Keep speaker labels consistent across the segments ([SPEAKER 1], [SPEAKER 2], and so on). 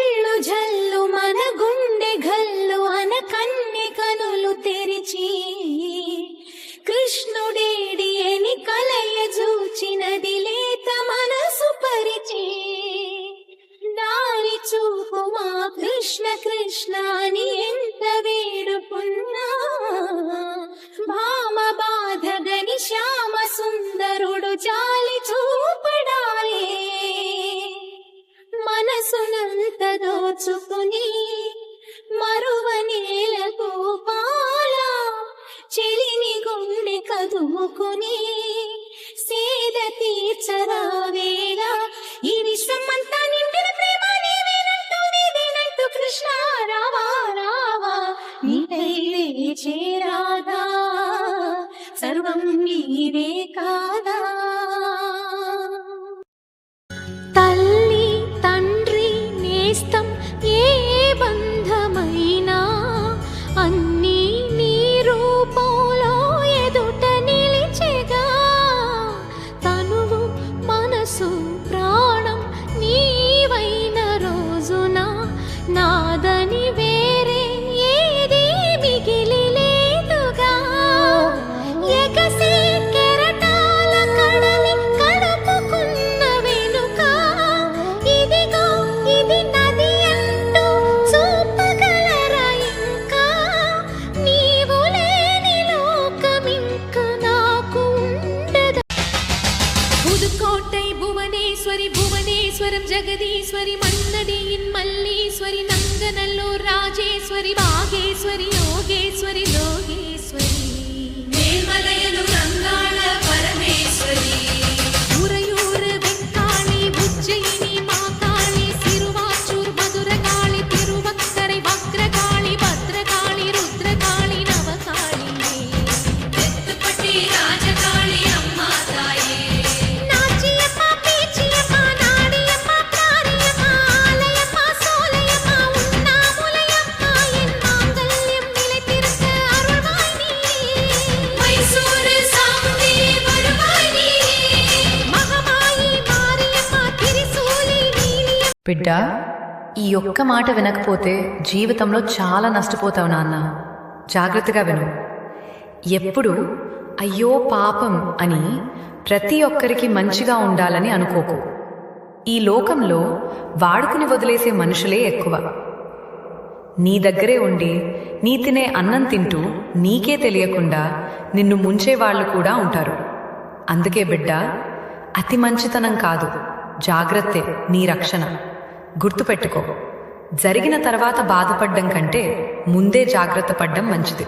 [SPEAKER 1] ఒళ్ళు జల్లు మన గుండె గల్లు అన కన్నె కనులు తెరిచి కృష్ణుడేడి అని కలయ చూచినది లేత మనసు పరిచి దారి చూపు మా కృష్ణ కృష్ణ అని ఎంత వేడుకున్నా భామ బాధగని శ్యామ సుందరుడు జాలి చూపడాలే మనసునంత దోచుకుని మరువనేల గోపాల చెలిని గుండె కదుముకుని సేద తీర్చరావేళ ఈ విశ్వమంతా నిండిన ప్రేమ నీవేనంటూ కృష్ణ రావా రావా నీవే చేరాదా సర్వం నీవే కాదా. తల్లి తండ్రి నేస్తం ఏ బంధమైనా అన్నీ నీ రూపంలో ఎదుట నిలిచెగా తనువు మనసు ప్రాణం నీవైన రోజున నాదని వేరే ఏది మిగిలి లేదుగా. ఎగసి కెరటాల కడలి కలుపుకున్న వెనుక ఇదిగో ఇది నది అంటూ చూపగలరా ఇంకా నీవు లేని లోకమింక నాకు ఉండదా. పుదుకోటై భువనేశ్వరి భువనేశ్వరం జగదీశ్వరి మన్నడియిన్ మల్లీశ్వరి నంగనల్లూర్ రాజేశ్వరి భాగేశ్వరి యోగేశ్వరి లోగేశ్వరి నిర్మలయను రంగాళ పరమేశ్వరి ఉరయూర్ వెంకాళి ఉజ్జయిని మాకాళి సిరువాచూర్ మధురకాళి తిరువక్కరై వక్రకాళి భద్రకాళి రుద్రకాళి నవకాళి ఎత్తుపట్టి రాజకాళి అమ్మా తాయే నాచియమ్మ పీచియమ్మ నాడియమ్మ ప్రారియమ్మ ఆలయమ్మ సోలయమ్మ ఉన్నాములయమ్మ ఎన్ మాంగళ్యం నిలతిருக்க அருள்வாய் நீ மைசூர் சாமுண்டி வருவாய் நீ మహమాయి మారియమ్మ తిరిశూలి నీలియమ్మ.
[SPEAKER 2] బిడ్డ, ఈ ఒక్క మాట వినకపోతే జీవితంలో చాలా నష్టపోతావు నాన్న. జాగ్రత్తగా విను. ఎప్పుడు అయ్యో పాపం అని ప్రతి ఒక్కరికి మంచిగా ఉండాలని అనుకోకు. ఈ లోకంలో వాడుకుని వదిలేసే మనుషులే ఎక్కువ. నీ దగ్గరే ఉండి నీ తినే అన్నం తింటూ నీకే తెలియకుండా నిన్ను ముంచేవాళ్లు కూడా ఉంటారు. అందుకే బిడ్డ, అతి మంచితనం కాదు, జాగ్రత్తే నీ రక్షణ. గుర్తుపెట్టుకో, జరిగిన తర్వాత బాధపడ్డం కంటే ముందే జాగ్రత్త పడ్డం మంచిది.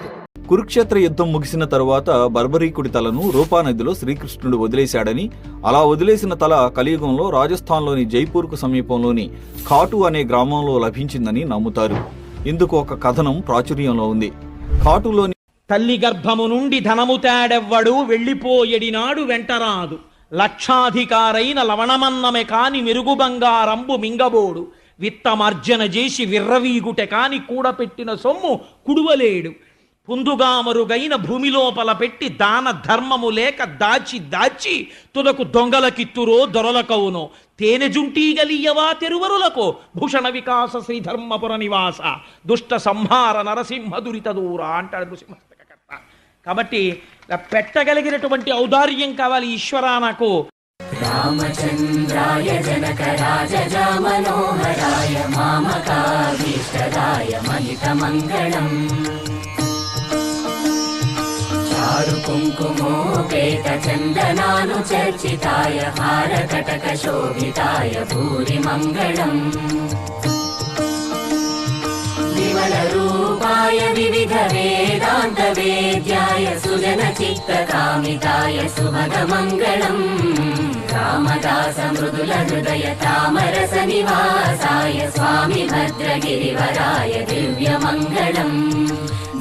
[SPEAKER 3] కురుక్షేత్ర యుద్ధం ముగిసిన తరువాత బర్బరీకుడి తలను రూపానదిలో శ్రీకృష్ణుడు వదిలేశాడని, అలా వదిలేసిన తల కలియుగంలో రాజస్థాన్లోని జైపూర్కు సమీపంలోని ఖాటు అనే గ్రామంలో లభించిందని నమ్ముతారు. ఇందుకు ఒక కథనం ప్రాచుర్యంలో ఉంది. ఖాటులోని
[SPEAKER 4] తల్లి గర్భము నుండి ధనము తేడెవ్వడు వెళ్ళిపోయడినాడు వెంటరాదు, లక్షాధికారైన లవణమన్నమే కాని మెరుగు బంగారంబు మింగబోడు, విత్తమర్జన చేసి విర్రవీగుటె కాని కూడపెట్టిన సొమ్ము కుడువలేడు, పుందుగా మరుగైన భూమి లోపల పెట్టి దాన ధర్మము లేక దాచి దాచి తుదకు దొంగలకిత్తురో దొరలకవునో, తేనె జుంటీగలియవా తెరువరులకో, భూషణ వికాస శ్రీధర్మపుర నివాస దుష్ట సంహార నరసింహ దురిత దూర అంటాడు నృసింహకర్త. కాబట్టి పెట్టగలిగినటువంటి ఔదార్యం కావాలి ఈశ్వరా నాకు.
[SPEAKER 5] రామచంద్రాయ జనక రాజజా మనోహరాయ మామకాభీష్టదాయ మహిత మంగళం చారు కుంకుమోపేత చందనాను చర్చితాయ హారకటక శోభితాయ భూరి మంగళం విమల రూపాయ వివిధ వేదాంత వేద్యాయ సుజన చిత్త కామితాయ సుభగ మంగళం రామదాస మృదుల హృదయ తామరస నివాసాయ స్వామి భద్రగిరివరాయ దివ్య మంగళం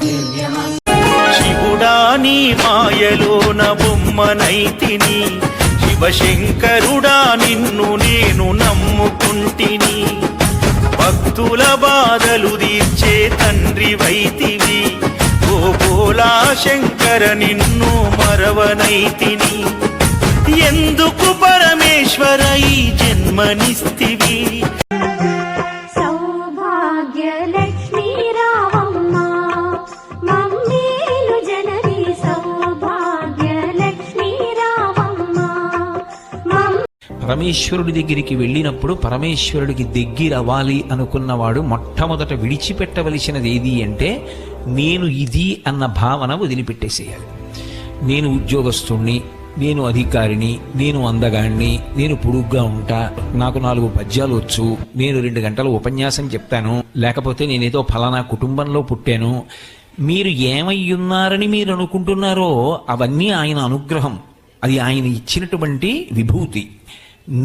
[SPEAKER 5] దివ్య
[SPEAKER 6] శివుడా నీ మాయలోన బొమ్మనైతిని, శివశంకరుడా నిన్ను నేను నమ్ముకుంటిని, భక్తుల బాధలు తీర్చే తండ్రి వైతివి, ఓ బోలా శంకర నిన్ను మరవనైతిని, ఎందుకు పరమేశ్వర ఈ జన్మనిస్తివి.
[SPEAKER 4] పరమేశ్వరుడి దగ్గరికి వెళ్ళినప్పుడు పరమేశ్వరుడికి దగ్గరవ్వాలి అనుకున్నవాడు మొట్టమొదట విడిచిపెట్టవలసినది ఏది అంటే నేను ఇది అన్న భావన వదిలిపెట్టేసేయాలి. నేను ఉద్యోగస్తుణ్ణి, నేను అధికారిని, నేను అందగాణ్ణి, నేను పొడుగ్గా ఉంటా, నాకు 4 పద్యాలు వచ్చు, నేను 2 గంటలు ఉపన్యాసం చెప్తాను, లేకపోతే నేనేదో ఫలానా కుటుంబంలో పుట్టాను. మీరు ఏమయ్యున్నారని మీరు అనుకుంటున్నారో అవన్నీ ఆయన అనుగ్రహం, అది ఆయన ఇచ్చినటువంటి విభూతి.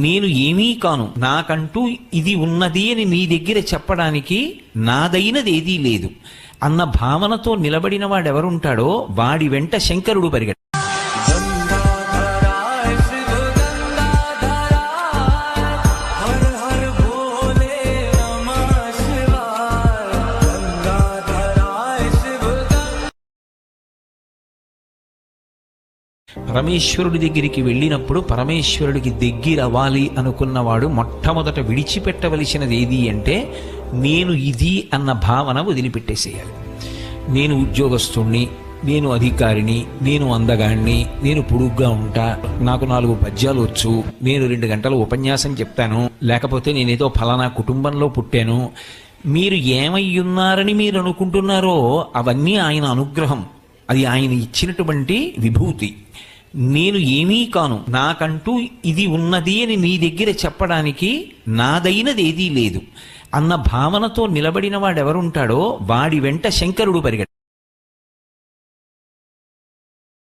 [SPEAKER 4] నేను ఏమీ కాను, నాకంటూ ఇది ఉన్నది అని నీ దగ్గర చెప్పడానికి నాదైనది ఏదీ లేదు అన్న భావనతో నిలబడిన వాడెవరుంటాడో వాడి వెంట శంకరుడు పరిగెడ. పరమేశ్వరుడి దగ్గరికి వెళ్ళినప్పుడు పరమేశ్వరుడికి దగ్గరవ్వాలి అనుకున్నవాడు మొట్టమొదట విడిచిపెట్టవలసినది ఏది అంటే నేను ఇది అన్న భావన వదిలిపెట్టేసేయాలి. నేను ఉద్యోగస్తుణ్ణి, నేను అధికారిని, నేను అందగాణ్ణి, నేను పొడుగ్గా ఉంటా, నాకు 4 పద్యాలు వచ్చు, నేను 2 గంటలు ఉపన్యాసం చెప్తాను, లేకపోతే నేనేదో ఫలానా కుటుంబంలో పుట్టాను. మీరు ఏమయ్యున్నారని మీరు అనుకుంటున్నారో అవన్నీ ఆయన అనుగ్రహం, అది ఆయన ఇచ్చినటువంటి విభూతి. నేను ఏమీ కాను, నాకంటూ ఇది ఉన్నది అని నీ దగ్గర చెప్పడానికి నాదైనది ఏదీ లేదు అన్న భావనతో నిలబడిన వాడెవరుంటాడో వాడి వెంట శంకరుడు పరిగెడ.